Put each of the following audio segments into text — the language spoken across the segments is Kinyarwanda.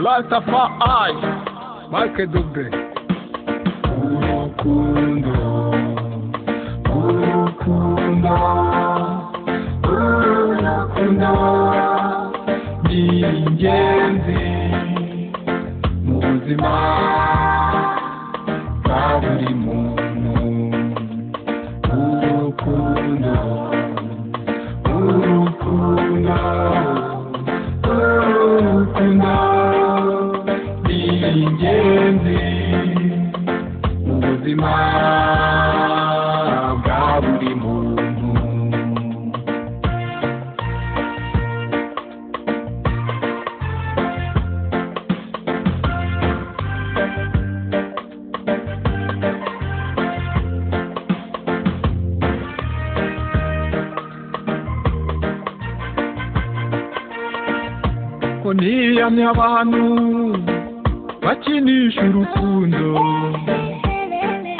Rastafari Marke Dube urukundo urukundo urukundo ni ingenzi mu buzima bwa buri muntu urukundo urukundo urukundo ni ingenzi mu buzima bwa buri muntu. Ko niyamye abantu bakinisha urukundo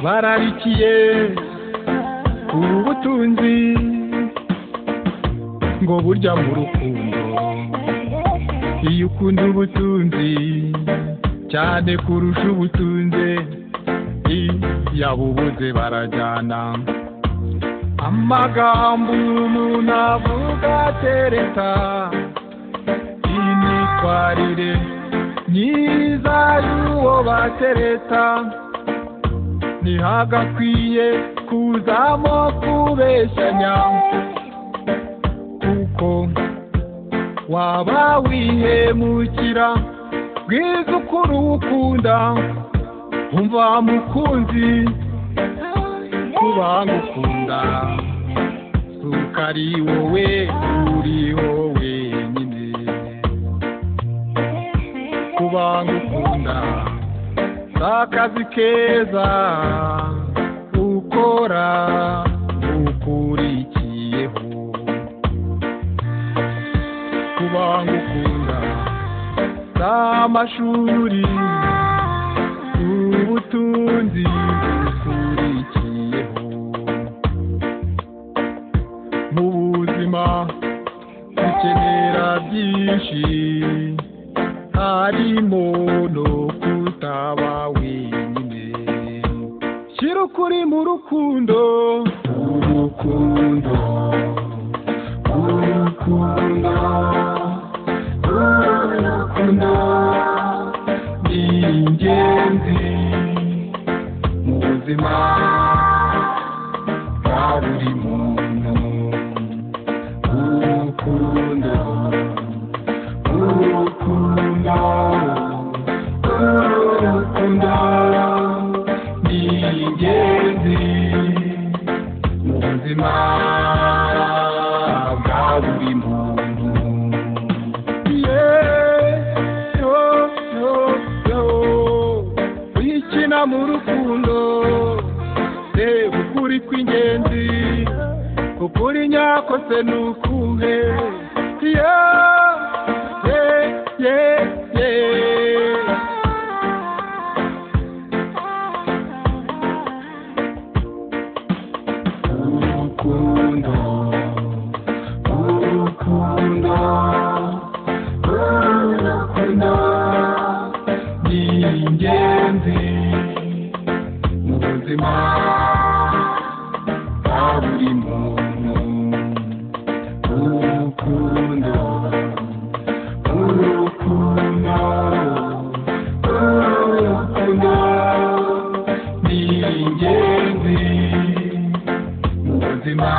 bararikiye ubutunzi ngo burya mu rukundo iyo ukunda ubutunzi cyane kurusha ubutunze yabubuze barajyana amagambo umuntu avuga atereta imyitwarire myiza y'uwo batereta ntihagakwiye kuzamo kubeshyanya kuko waba wihemukira bwiza ukuri ukunda umva mukunzi kuba ngukunda suko ari wowe uriho wenyine kuba ngukunda akazi keza ukora ukurikiyeho kuba ngukunda amashuri ubutunzi ukurikiyeho mu buzima ukenera byinshi harimo no kutaba wenyine shyira ukuri mu rukundo urukundo urukundo urukundo ni ingenzi mu buzima bwa buri muntu urukundo urukundo urukundo ni ingenzi mu buzima bwa buri muntu. Wikina mu rukundo reba ukuri kw'ingenzi ukuri nyako se nukuhe urukundo urukundo urukundo ni ingenzi mu buzima bwa buri muntu urukundo urukundo urukundo ni ingenzi mu buzima